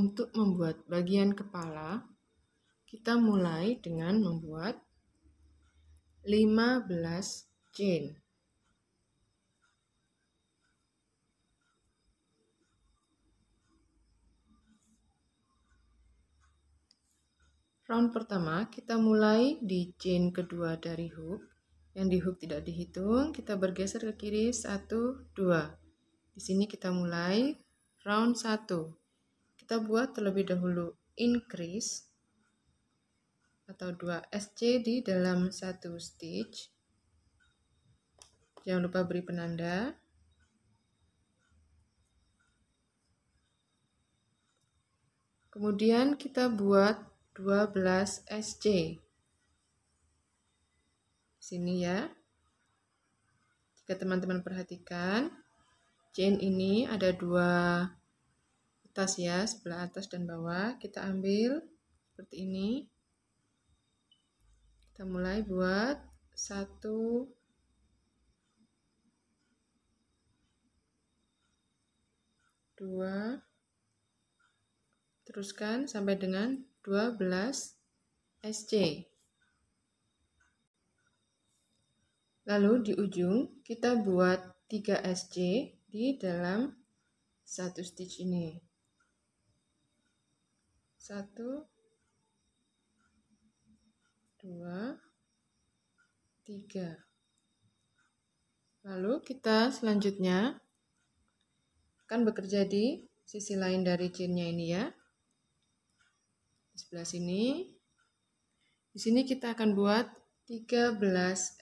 Untuk membuat bagian kepala, kita mulai dengan membuat 15 chain. Round pertama kita mulai di chain kedua dari hook. Yang di hook tidak dihitung, kita bergeser ke kiri 1, 2. Di sini kita mulai round 1. Kita buat terlebih dahulu increase atau 2 SC di dalam satu stitch. Jangan lupa beri penanda. Kemudian kita buat 12 SC. Sini ya. Jika teman-teman perhatikan, chain ini ada dua atas ya, sebelah atas dan bawah. Kita ambil seperti ini. Kita mulai buat 1, 2, teruskan sampai dengan 12 SC. Lalu di ujung kita buat 3 SC di dalam satu stitch ini. 1, 2, 3. Lalu kita selanjutnya akan bekerja di sisi lain dari chainnya ini ya. Di sebelah sini. Di sini kita akan buat 13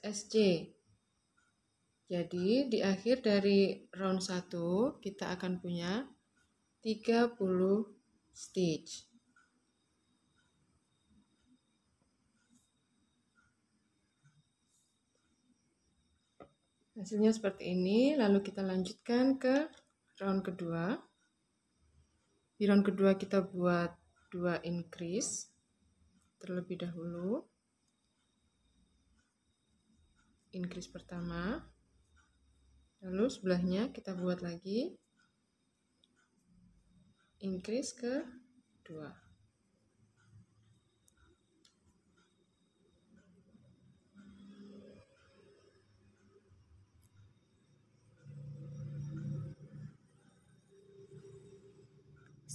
SC. Jadi di akhir dari round 1 kita akan punya 30 stitch. Hasilnya seperti ini, lalu kita lanjutkan ke round kedua. Di round kedua kita buat 2 increase terlebih dahulu. Increase pertama. Lalu sebelahnya kita buat lagi increase kedua.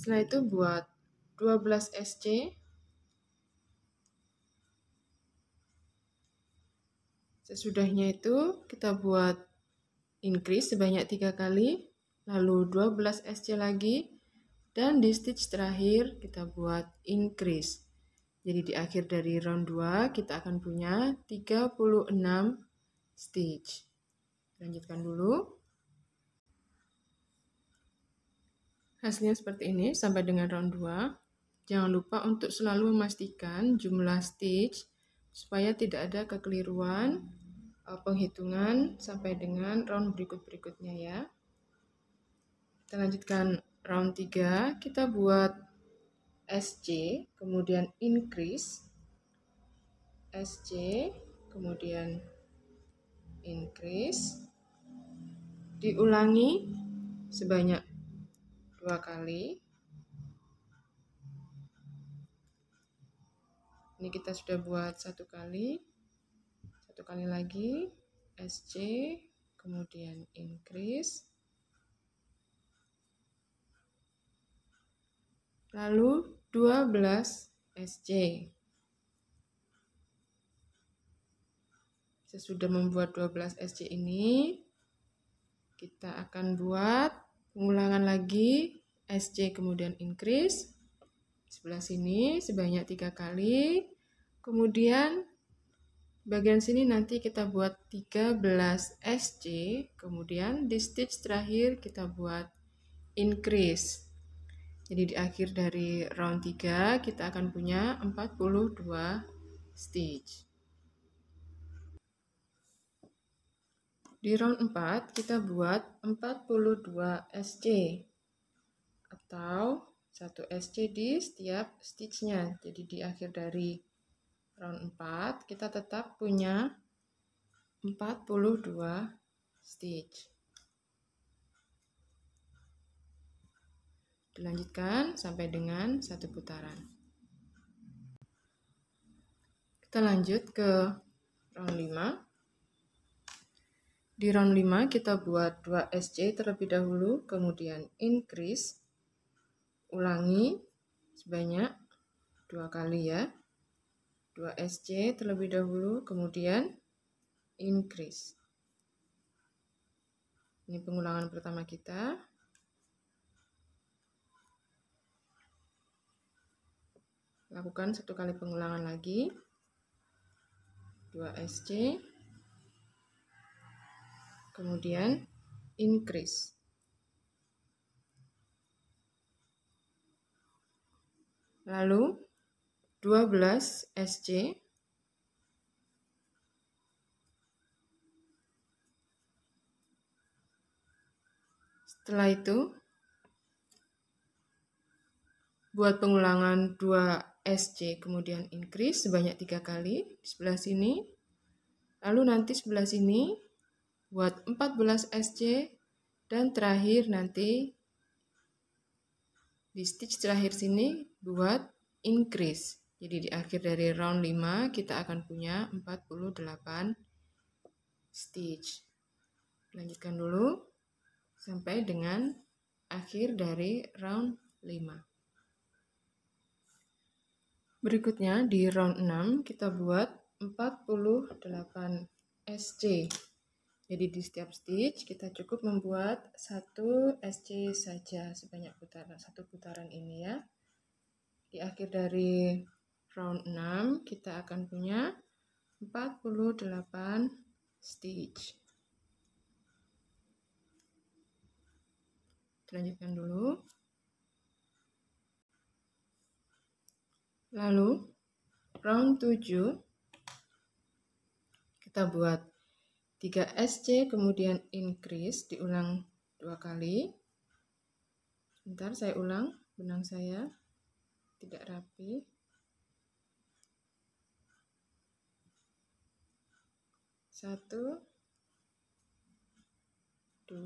Setelah itu buat 12 SC. Sesudahnya itu kita buat increase sebanyak 3 kali, lalu 12 SC lagi, dan di stitch terakhir kita buat increase. Jadi di akhir dari round 2 kita akan punya 36 stitch. Lanjutkan dulu. Hasilnya seperti ini sampai dengan round 2. Jangan lupa untuk selalu memastikan jumlah stitch supaya tidak ada kekeliruan penghitungan sampai dengan round berikut-berikutnya ya. Kita lanjutkan round 3, kita buat SC, kemudian increase, SC, kemudian increase, diulangi sebanyak 2 kali. Ini kita sudah buat 1 kali. 1 kali lagi SC, kemudian increase, lalu 12 SC. Sesudah membuat 12 SC ini, kita akan buat pengulangan lagi SC kemudian increase. Sebelah sini sebanyak 3 kali. Kemudian bagian sini nanti kita buat 13 SC, kemudian di stitch terakhir kita buat increase. Jadi di akhir dari round 3 kita akan punya 42 stitch. Di round 4 kita buat 42 SC atau 1 SC di setiap stitchnya. Jadi di akhir dari round 4 kita tetap punya 42 stitch. Dilanjutkan sampai dengan 1 putaran. Kita lanjut ke round 5. Di round 5 kita buat 2 SC terlebih dahulu, kemudian increase. Ulangi sebanyak 2 kali ya. 2 SC terlebih dahulu, kemudian increase. Ini pengulangan pertama kita. Lakukan 1 kali pengulangan lagi. 2 SC. Kemudian increase. Lalu 12 SC. Setelah itu buat pengulangan 2 SC kemudian increase sebanyak 3 kali di sebelah sini. Lalu nanti sebelah sini buat 14 SC dan terakhir nanti di stitch terakhir sini buat increase. Jadi di akhir dari round 5 kita akan punya 48 stitch. Lanjutkan dulu sampai dengan akhir dari round 5. Berikutnya di round 6 kita buat 48 SC. Jadi di setiap stitch kita cukup membuat 1 SC saja sebanyak putaran, 1 putaran ini ya. Di akhir dari round 6 kita akan punya 48 stitch. Lanjutkan dulu. Lalu round 7 kita buat 3 SC kemudian increase, diulang 2 kali. Sebentar saya ulang, benang saya tidak rapi. 1 2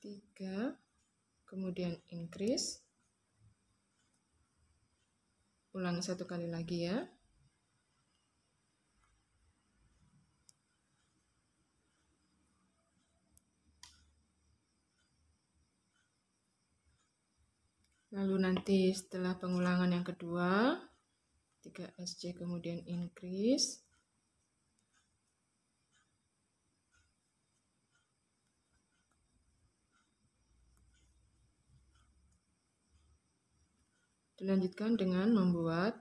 3 kemudian increase. Ulang 1 kali lagi ya. Lalu nanti setelah pengulangan yang kedua 3 SC kemudian increase. Dilanjutkan dengan membuat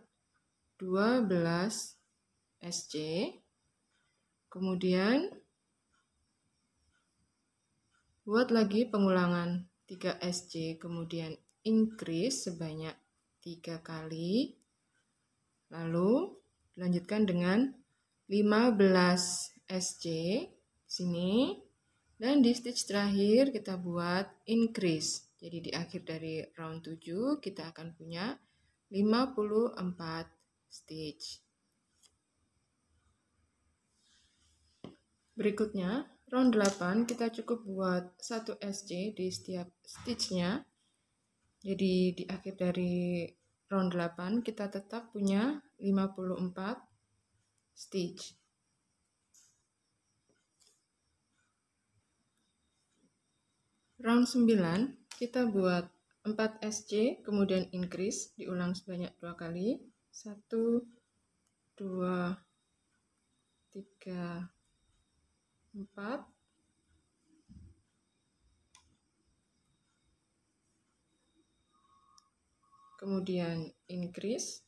12 SC, kemudian buat lagi pengulangan 3 SC, kemudian increase sebanyak 3 kali, lalu dilanjutkan dengan 15 SC sini, dan di stitch terakhir kita buat increase. Jadi di akhir dari round 7 kita akan punya 54 stitch. Berikutnya, round 8 kita cukup buat 1 SC di setiap stitchnya. Jadi di akhir dari round 8 kita tetap punya 54 stitch. Round 9 kita buat 4 SC kemudian increase, diulang sebanyak 2 kali. 1 2 3 4. Kemudian increase.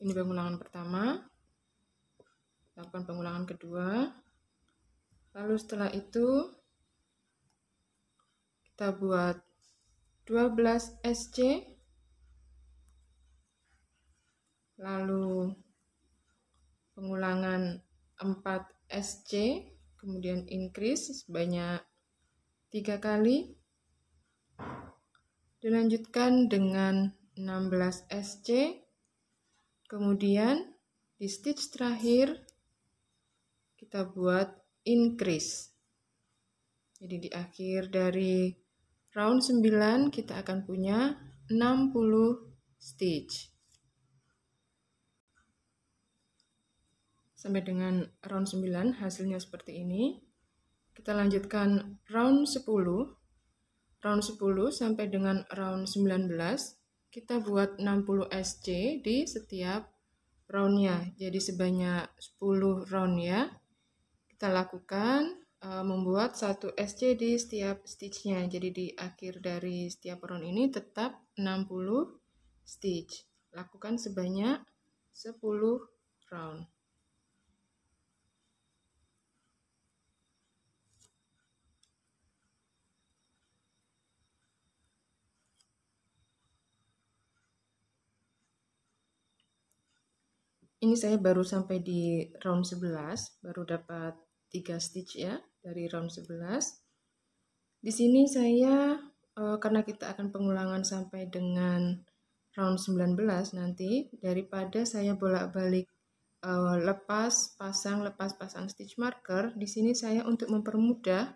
Ini pengulangan pertama. Lakukan pengulangan kedua. Lalu setelah itu kita buat 12 SC. Lalu pengulangan 4 SC, kemudian increase sebanyak 3 kali. Dilanjutkan dengan 16 SC. Kemudian di stitch terakhir kita buat increase. Jadi di akhir dari round 9 kita akan punya 60 stitch. Sampai dengan round 9 hasilnya seperti ini. Kita lanjutkan round 10. Round 10 sampai dengan round 19 kita buat 60 SC di setiap roundnya. Jadi sebanyak 10 round ya. Kita lakukan membuat 1 SC di setiap stitchnya. Jadi di akhir dari setiap round ini tetap 60 stitch. Lakukan sebanyak 10 round. Ini saya baru sampai di round 11, baru dapat 3 stitch ya dari round 11. Di sini saya karena kita akan pengulangan sampai dengan round 19 nanti, daripada saya bolak-balik lepas pasang stitch marker, di sini saya untuk mempermudah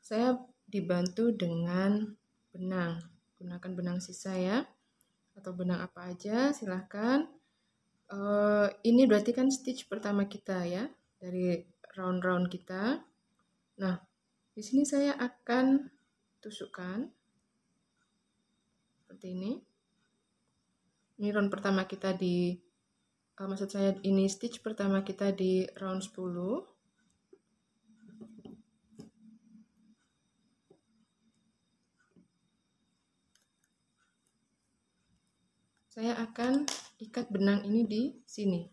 saya dibantu dengan benang. Gunakan benang sisa ya, atau benang apa aja silahkan. Ini berarti kan stitch pertama kita ya dari round-round kita. Nah, di sini saya akan tusukkan seperti ini. Ini round pertama kita di maksud saya ini stitch pertama kita di round 10. Saya akan ikat benang ini di sini.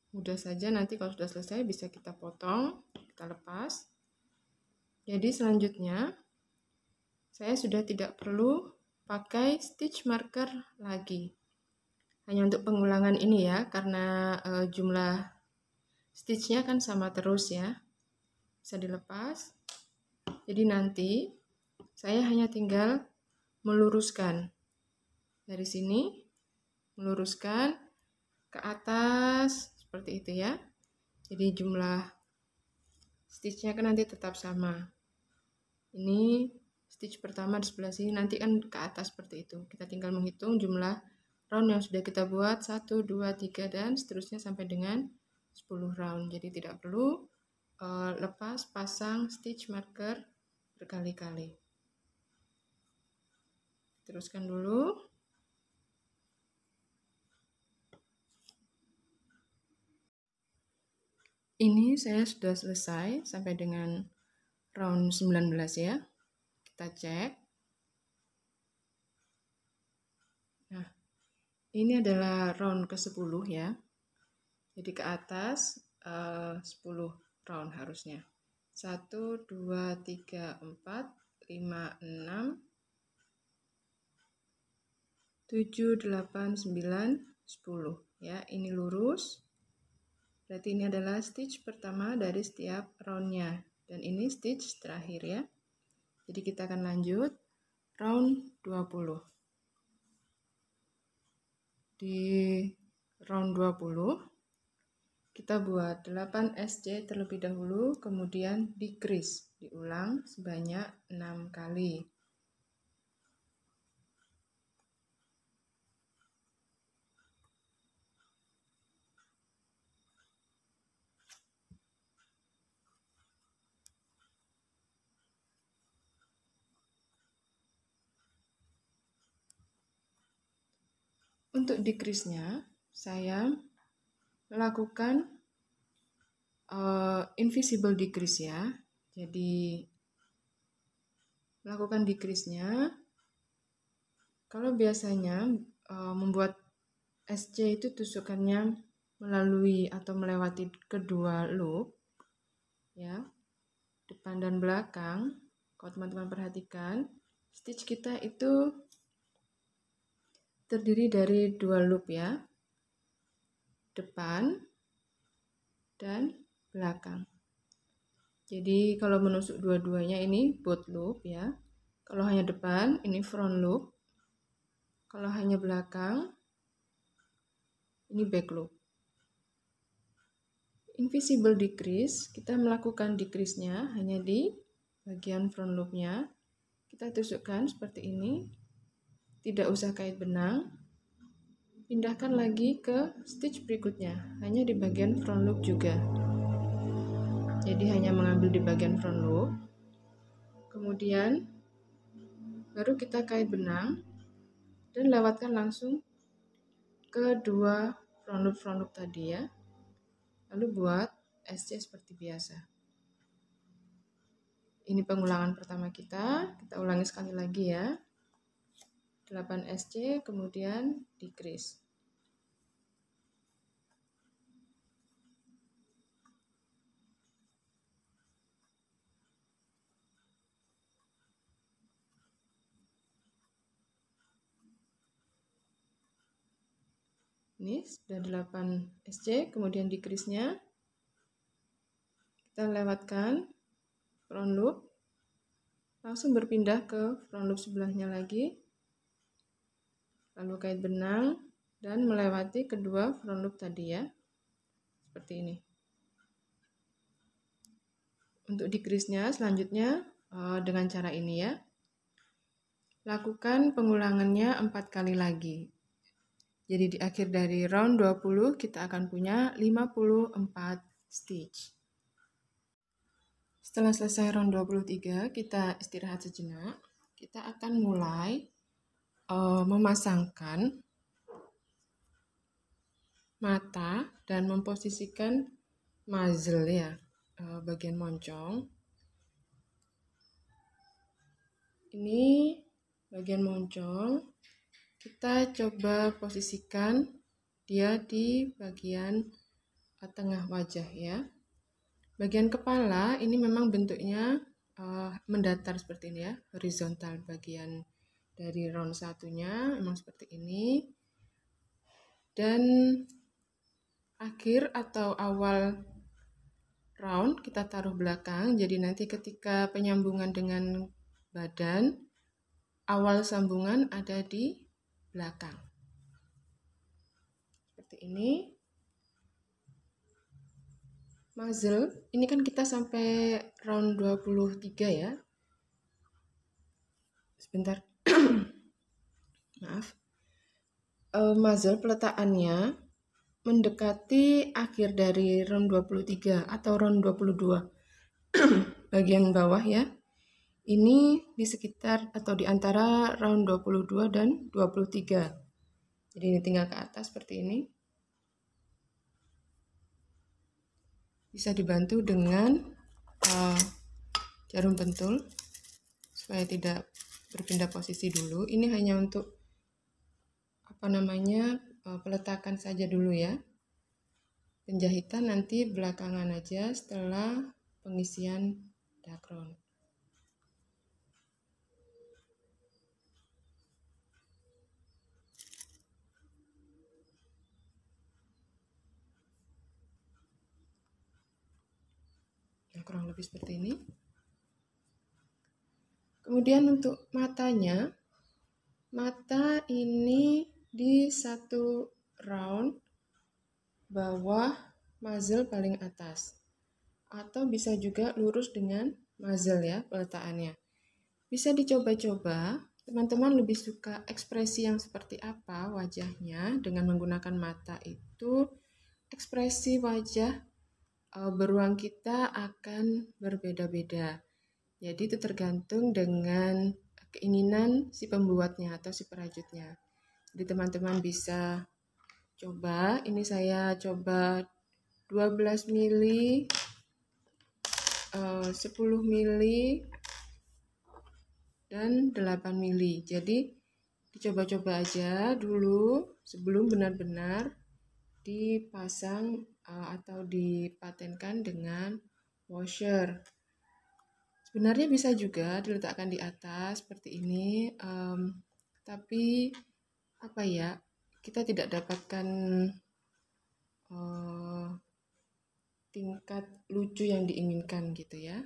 Mudah saja, nanti kalau sudah selesai bisa kita potong, kita lepas. Jadi selanjutnya saya sudah tidak perlu pakai stitch marker lagi. Hanya untuk pengulangan ini ya, karena jumlah stitchnya kan sama terus ya, bisa dilepas. Jadi nanti saya hanya tinggal meluruskan dari sini, meluruskan ke atas seperti itu ya. Jadi jumlah stitchnya kan nanti tetap sama. Ini stitch pertama di sebelah sini, nanti kan ke atas seperti itu. Kita tinggal menghitung jumlah round yang sudah kita buat, 1, 2, 3 dan seterusnya sampai dengan 10 round. Jadi tidak perlu lepas pasang stitch marker berkali-kali. Teruskan dulu. Ini saya sudah selesai sampai dengan round 19 ya. Kita cek. Nah, ini adalah round ke-10 ya. Jadi ke atas 10 round harusnya. 1, 2, 3, 4, 5, 6, 7, 8, 9, 10 ya. Ini lurus. Berarti ini adalah stitch pertama dari setiap roundnya. Dan ini stitch terakhir ya. Jadi kita akan lanjut round 20. Di round 20 kita buat 8 SC terlebih dahulu, kemudian decrease, diulang sebanyak 6 kali. Untuk decrease-nya, saya melakukan invisible decrease ya. Jadi melakukan decrease-nya, kalau biasanya membuat SC itu tusukannya melalui atau melewati kedua loop ya, depan dan belakang. Kalau teman-teman perhatikan, stitch kita itu terdiri dari 2 loop ya, depan dan belakang. Jadi kalau menusuk dua-duanya ini both loop ya. Kalau hanya depan, ini front loop. Kalau hanya belakang, ini back loop. Invisible decrease, kita melakukan decrease-nya hanya di bagian front loop-nya. Kita tusukkan seperti ini. Tidak usah kait benang. Pindahkan lagi ke stitch berikutnya, hanya di bagian front loop juga. Jadi hanya mengambil di bagian front loop. Kemudian baru kita kait benang dan lewatkan langsung ke dua front loop tadi ya. Lalu buat SC seperti biasa. Ini pengulangan pertama kita ulangi sekali lagi ya. 8 SC, kemudian decrease. Ini sudah 8 SC, kemudian decrease-nya. Kita lewatkan front loop, langsung berpindah ke front loop sebelahnya lagi. Lalu kait benang dan melewati kedua front loop tadi ya. Seperti ini. Untuk decrease-nya selanjutnya dengan cara ini ya. Lakukan pengulangannya 4 kali lagi. Jadi di akhir dari round 20 kita akan punya 54 stitch. Setelah selesai round 23, kita istirahat sejenak. Kita akan mulai memasangkan mata dan memposisikan muzzle ya, bagian moncong. Ini bagian moncong. Kita coba posisikan dia di bagian tengah wajah ya. Bagian kepala ini memang bentuknya mendatar seperti ini ya, horizontal. Bagian dari round satunya memang seperti ini. Dan akhir atau awal round kita taruh belakang, jadi nanti ketika penyambungan dengan badan, awal sambungan ada di belakang. Seperti ini. Muzzle, ini kan kita sampai round 23 ya. Sebentar. Maaf. Muzzle peletakannya mendekati akhir dari round 23 atau round 22. Bagian bawah ya. Ini di sekitar atau di antara round 22 dan 23. Jadi ini tinggal ke atas seperti ini. Bisa dibantu dengan jarum pentul supaya tidak berpindah posisi dulu. Ini hanya untuk peletakan saja dulu ya. Penjahitan nanti belakangan aja setelah pengisian dakron. Nah, kurang lebih seperti ini. Kemudian untuk matanya, mata ini di satu round bawah muzzle paling atas. Atau bisa juga lurus dengan muzzle ya peletakannya. Bisa dicoba-coba, teman-teman lebih suka ekspresi yang seperti apa wajahnya dengan menggunakan mata itu. Ekspresi wajah beruang kita akan berbeda-beda. Jadi itu tergantung dengan keinginan si pembuatnya atau si perajutnya. Jadi teman-teman bisa coba, ini saya coba 12 mili, 10 mili, dan 8 mili. Jadi dicoba-coba aja dulu sebelum benar-benar dipasang atau dipatenkan dengan washer. Sebenarnya bisa juga diletakkan di atas seperti ini, tapi apa ya, kita tidak dapatkan tingkat lucu yang diinginkan gitu ya.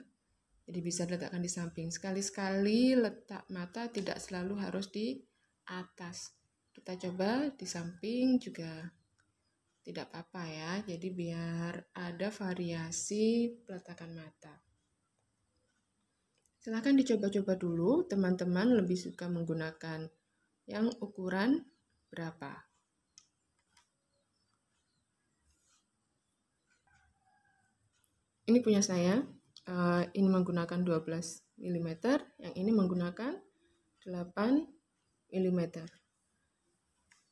Jadi bisa diletakkan di samping. Sekali-sekali letak mata tidak selalu harus di atas. Kita coba di samping juga tidak apa-apa ya. Jadi biar ada variasi peletakan mata. Silahkan dicoba-coba dulu, teman-teman lebih suka menggunakan yang ukuran berapa. Ini punya saya, ini menggunakan 12 mm, yang ini menggunakan 8 mm.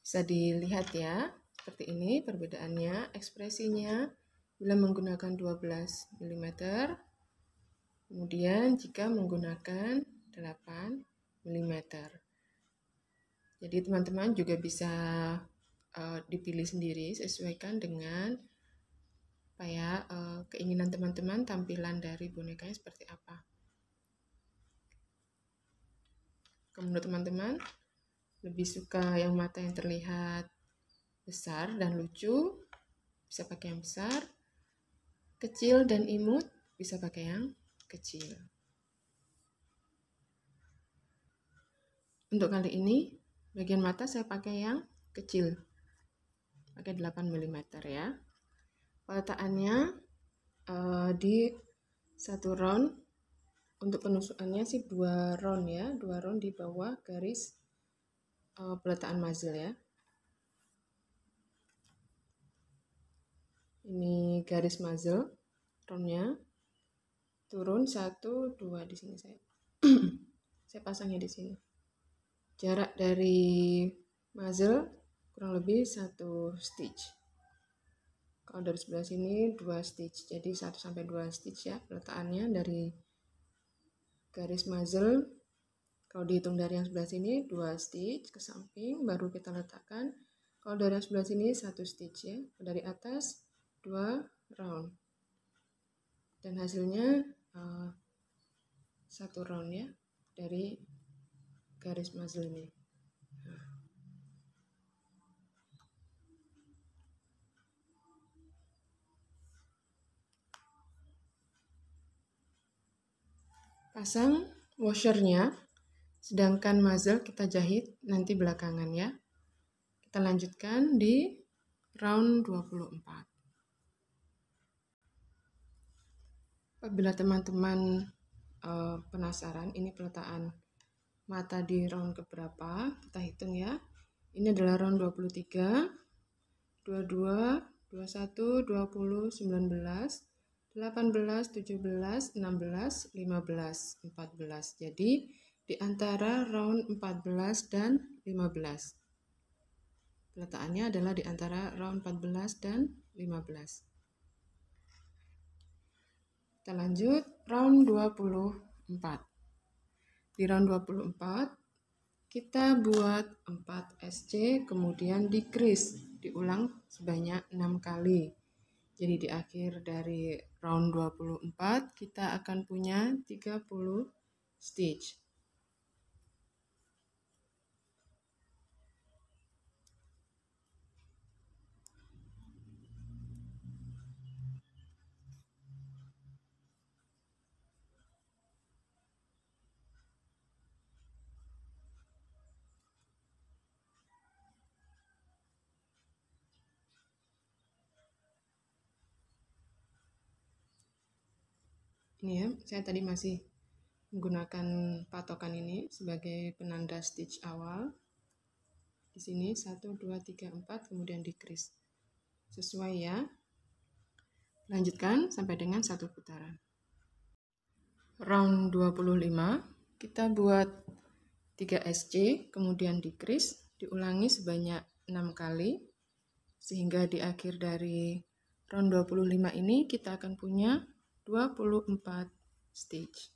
Bisa dilihat ya, seperti ini perbedaannya, ekspresinya bila menggunakan 12 mm, kemudian jika menggunakan 8 mm. Jadi teman-teman juga bisa dipilih sendiri, sesuaikan dengan keinginan teman-teman tampilan dari bonekanya seperti apa. Menurut teman-teman, lebih suka yang mata yang terlihat besar dan lucu, bisa pakai yang besar. Kecil dan imut, bisa pakai yang kecil. Untuk kali ini, bagian mata saya pakai yang kecil, pakai 8 mm ya. Peletakannya di satu round, untuk penusukannya sih 2 round ya, 2 round di bawah garis peletakan muzzle ya. Ini garis muzzle, roundnya turun 1, 2 di sini saya. Saya pasangnya di sini. Jarak dari muzzle kurang lebih 1 stitch. Kalau dari sebelah sini 2 stitch, jadi 1 sampai 2 stitch ya peletakannya dari garis muzzle. Kalau dihitung dari yang sebelah sini 2 stitch ke samping, baru kita letakkan. Kalau dari yang sebelah sini 1 stitch ya, dari atas 2 round. Dan hasilnya 1 round ya dari garis muzzle ini. Pasang washernya, sedangkan muzzle kita jahit nanti belakangan ya. Kita lanjutkan di round 24. Apabila teman-teman penasaran ini peletakan mata di round keberapa, kita hitung ya. Ini adalah round 23, 22, 21, 20, 19, 18, 17, 16, 15, 14. Jadi di antara round 14 dan 15. Peletakannya adalah di antara round 14 dan 15. Kita lanjut round 24. Di round 24 kita buat 4 SC, kemudian decrease, diulang sebanyak 6 kali. Jadi di akhir dari round 24 kita akan punya 30 stitch. Ini ya, saya tadi masih menggunakan patokan ini sebagai penanda stitch awal. Di sini 1, 2, 3, 4, kemudian decrease. Sesuai ya. Lanjutkan sampai dengan 1 putaran. Round 25, kita buat 3 SC, kemudian decrease, diulangi sebanyak 6 kali. Sehingga di akhir dari round 25 ini kita akan punya 24 stitch.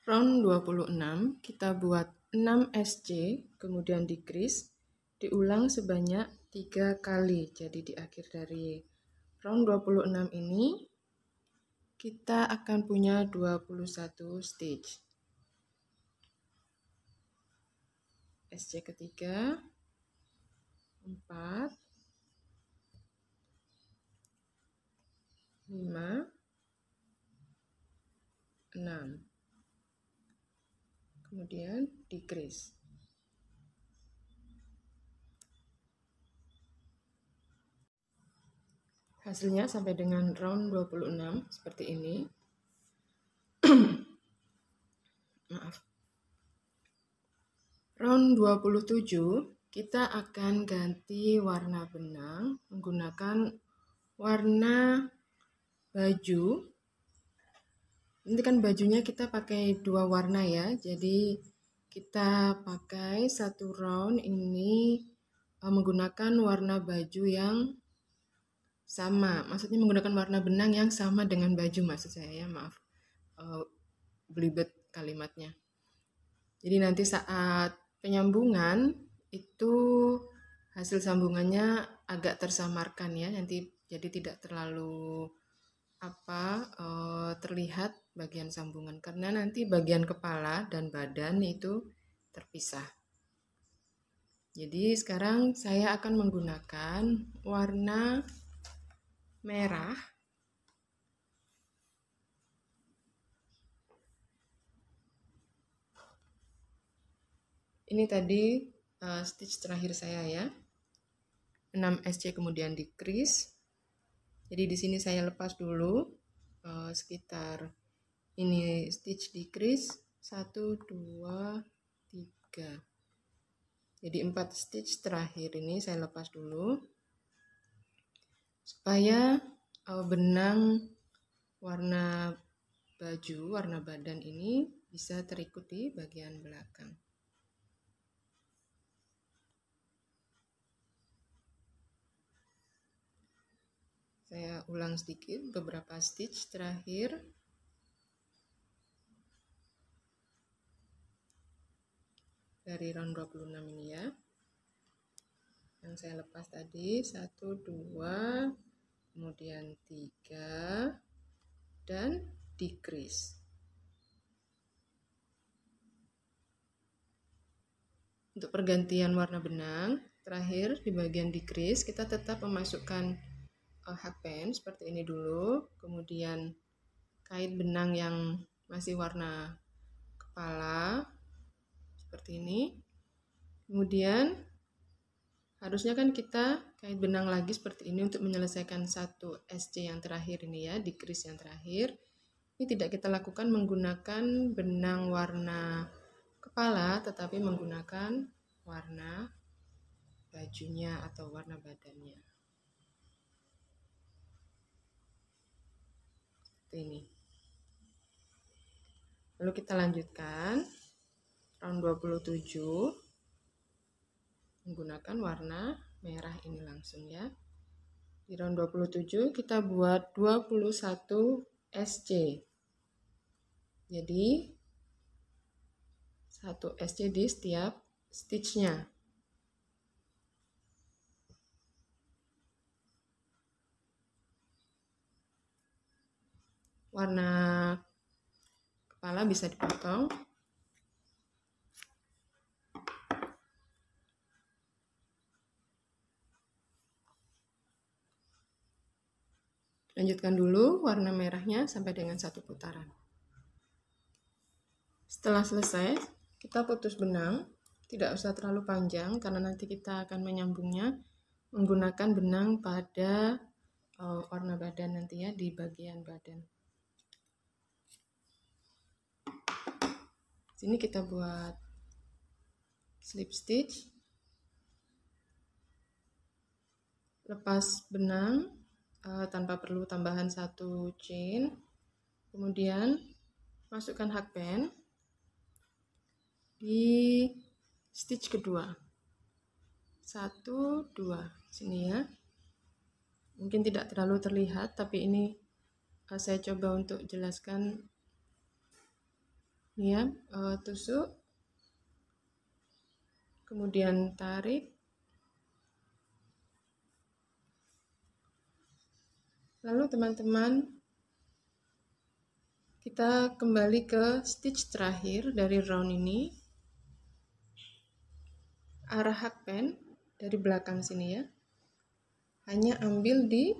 Round 26 kita buat 6 SC, kemudian decrease, diulang sebanyak 3 kali. Jadi di akhir dari round 26 ini kita akan punya 21 stitch. SC ketiga, 4, 5, 6. Kemudian decrease. Hasilnya sampai dengan round 26 seperti ini. Maaf. Round 27 kita akan ganti warna benang menggunakan warna baju. Nanti kan bajunya kita pakai 2 warna ya. Jadi kita pakai 1 round ini menggunakan warna baju yang sama, maksudnya menggunakan warna benang yang sama dengan baju maksud saya ya, maaf belibet kalimatnya. Jadi nanti saat penyambungan itu hasil sambungannya agak tersamarkan ya, nanti jadi tidak terlalu terlihat bagian sambungan karena nanti bagian kepala dan badan itu terpisah. Jadi sekarang saya akan menggunakan warna merah. Ini tadi stitch terakhir saya ya. 6 SC kemudian decrease. Jadi di sini saya lepas dulu sekitar ini stitch decrease 1 2 3. Jadi 4 stitch terakhir ini saya lepas dulu supaya benang warna baju, warna badan ini bisa terikut di bagian belakang. Saya ulang sedikit beberapa stitch terakhir. Dari round 26 ini ya. Yang saya lepas tadi 1 2 kemudian 3 dan decrease. Untuk pergantian warna benang terakhir di bagian decrease kita tetap memasukkan hakpen seperti ini dulu, kemudian kait benang yang masih warna kepala seperti ini. Kemudian harusnya kan kita kait benang lagi seperti ini untuk menyelesaikan 1 SC yang terakhir ini ya, decrease yang terakhir. Ini tidak kita lakukan menggunakan benang warna kepala, tetapi menggunakan warna bajunya atau warna badannya. Seperti ini. Lalu kita lanjutkan round 27 menggunakan warna merah ini langsung ya. Di round 27 kita buat 21 SC. Jadi 1 SC di setiap stitchnya. Warna kepala bisa dipotong. Lanjutkan dulu warna merahnya sampai dengan 1 putaran. Setelah selesai, kita putus benang. Tidak usah terlalu panjang karena nanti kita akan menyambungnya menggunakan benang pada warna badan nanti ya, di bagian badan. Sini kita buat slip stitch. Lepas benang tanpa perlu tambahan 1 chain. Kemudian masukkan hakpen di stitch kedua. 1 2 sini ya. Mungkin tidak terlalu terlihat, tapi ini saya coba untuk jelaskan. Ini ya, tusuk, kemudian tarik, lalu teman-teman Kita kembali ke stitch terakhir dari round ini. Arah hakpen dari belakang sini ya. Hanya ambil di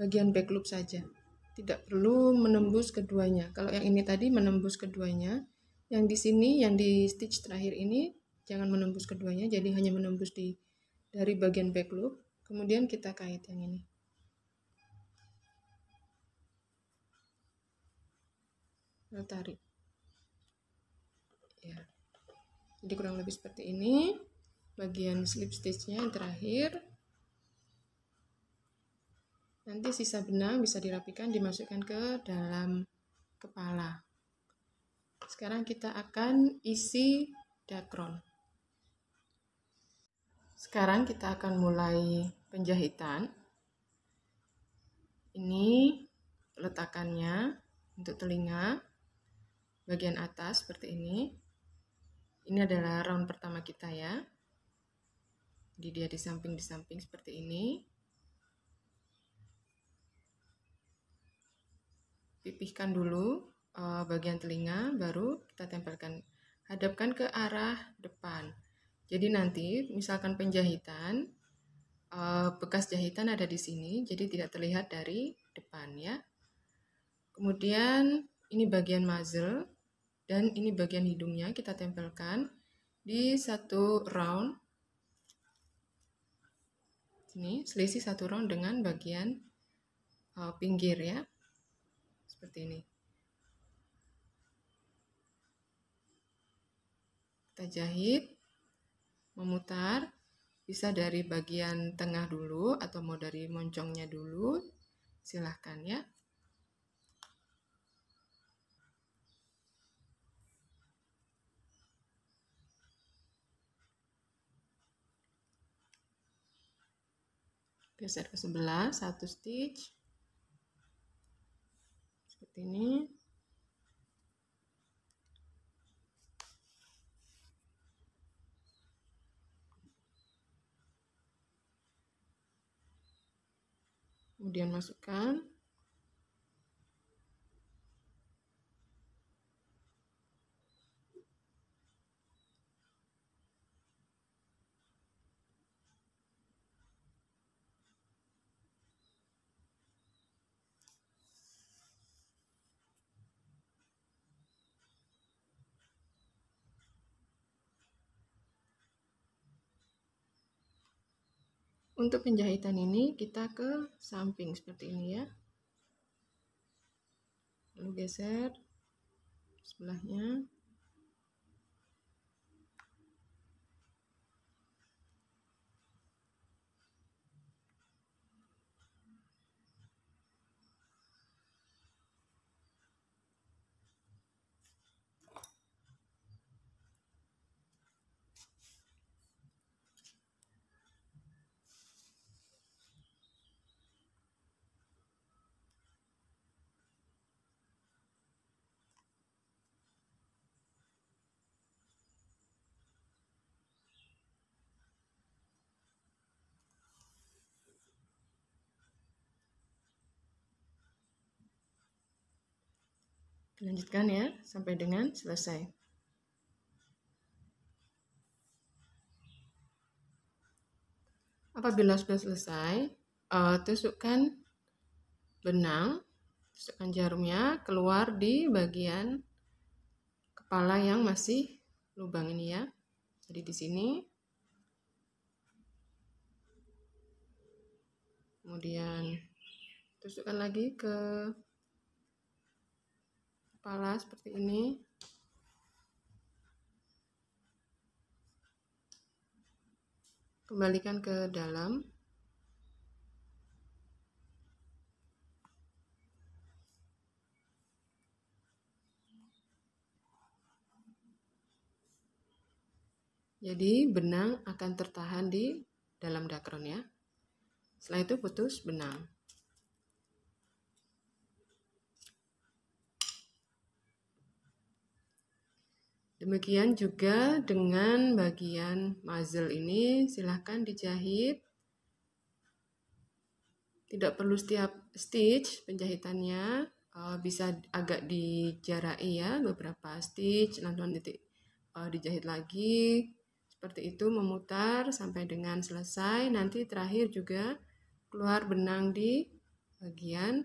bagian back loop saja. Tidak perlu menembus keduanya. Kalau yang ini tadi menembus keduanya, yang di sini, yang di stitch terakhir ini jangan menembus keduanya, jadi hanya menembus dari bagian back loop. Kemudian kita kait yang ini. Lalu tarik. Ya. Jadi kurang lebih seperti ini. Bagian slip stitchnya yang terakhir. Nanti sisa benang bisa dirapikan, dimasukkan ke dalam kepala. Sekarang kita akan isi dakron. Sekarang kita akan mulai penjahitan. Ini letakannya untuk telinga bagian atas seperti ini. Ini adalah round pertama kita ya. Jadi dia di samping seperti ini. Pipihkan dulu bagian telinga, baru kita tempelkan, hadapkan ke arah depan. Jadi nanti misalkan penjahitan, bekas jahitan ada di sini, jadi tidak terlihat dari depan ya. Kemudian ini bagian muzzle dan ini bagian hidungnya kita tempelkan di satu round. Ini selisih satu round dengan bagian pinggir ya. Seperti ini. Kita jahit, memutar, bisa dari bagian tengah dulu atau mau dari moncongnya dulu, silahkan ya. Geser ke sebelah, satu stitch. Seperti ini. Kemudian masukkan. Untuk penjahitan ini kita ke samping seperti ini ya. Lalu geser sebelahnya. Lanjutkan ya sampai dengan selesai. Apabila sudah selesai, tusukkan benang, tusukkan jarumnya keluar di bagian kepala yang masih lubang ini ya. Jadi di sini. Kemudian tusukkan lagi ke kepala seperti ini. Kembalikan ke dalam. Jadi benang akan tertahan di dalam dakron ya. Setelah itu putus benang. Demikian juga dengan bagian muzzle ini, silahkan dijahit. Tidak perlu setiap stitch penjahitannya bisa agak dijarai ya, beberapa stitch, lalu nanti dijahit lagi. Seperti itu, memutar sampai dengan selesai. Nanti terakhir juga keluar benang di bagian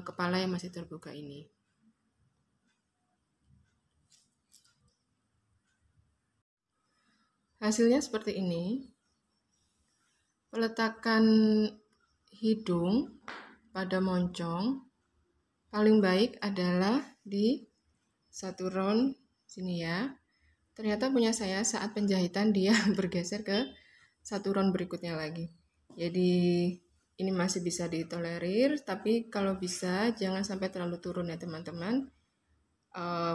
kepala yang masih terbuka ini. Hasilnya seperti ini. Peletakan hidung pada moncong paling baik adalah di satu round sini ya. Ternyata punya saya saat penjahitan dia bergeser ke satu round berikutnya lagi. Jadi ini masih bisa ditolerir, tapi kalau bisa jangan sampai terlalu turun ya teman-teman.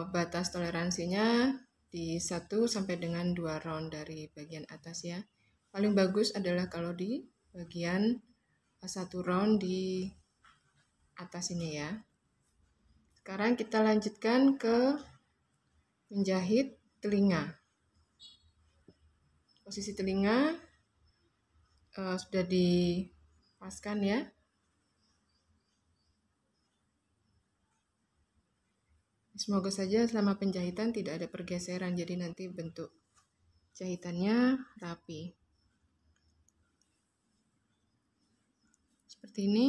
Batas toleransinya di 1 sampai dengan 2 round dari bagian atas ya. Paling bagus adalah kalau di bagian 1 round di atas ini ya. Sekarang kita lanjutkan ke menjahit telinga. Posisi telinga sudah dipaskan ya. Semoga saja selama penjahitan tidak ada pergeseran, jadi nanti bentuk jahitannya rapi. Seperti ini.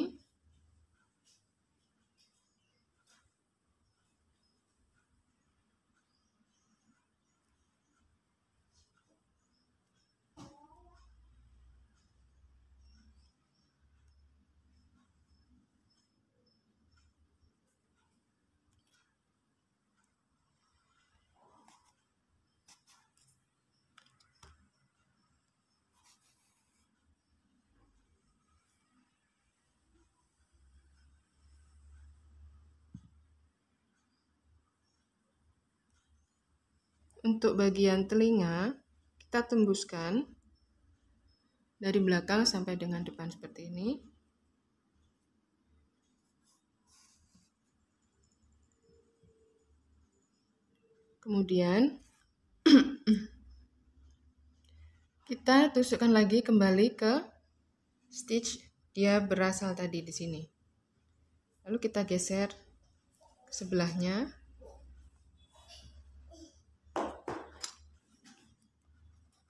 Untuk bagian telinga, kita tembuskan dari belakang sampai dengan depan seperti ini. Kemudian kita tusukkan lagi kembali ke stitch dia berasal tadi di sini. Lalu kita geser ke sebelahnya.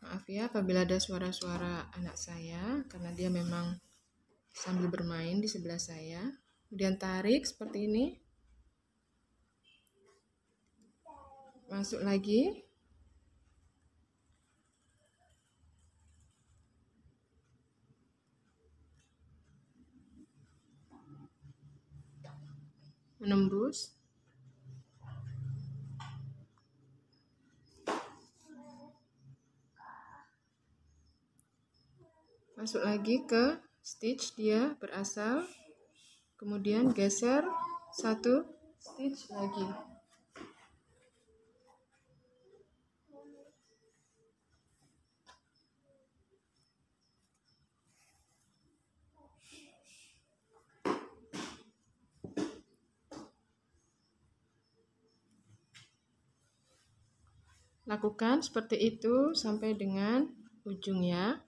Maaf ya apabila ada suara-suara anak saya, karena dia memang sambil bermain di sebelah saya. Kemudian tarik seperti ini. Masuk lagi. Menembus. Masuk lagi ke stitch dia berasal, kemudian geser satu stitch lagi. Lakukan seperti itu sampai dengan ujungnya,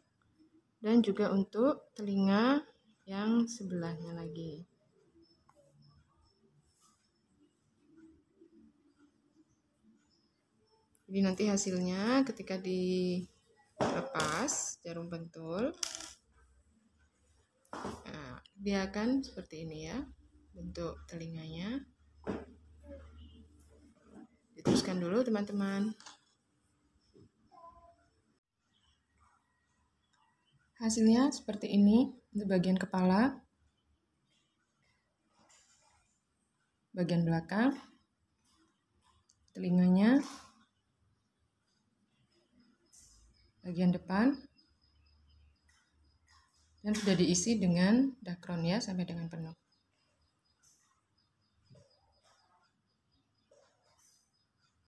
dan juga untuk telinga yang sebelahnya lagi. Jadi nanti hasilnya ketika dilepas jarum pentul, nah, dia akan seperti ini ya bentuk telinganya. Diteruskan dulu teman-teman. Hasilnya seperti ini untuk bagian kepala, bagian belakang, telinganya, bagian depan, dan sudah diisi dengan dakron ya sampai dengan penuh.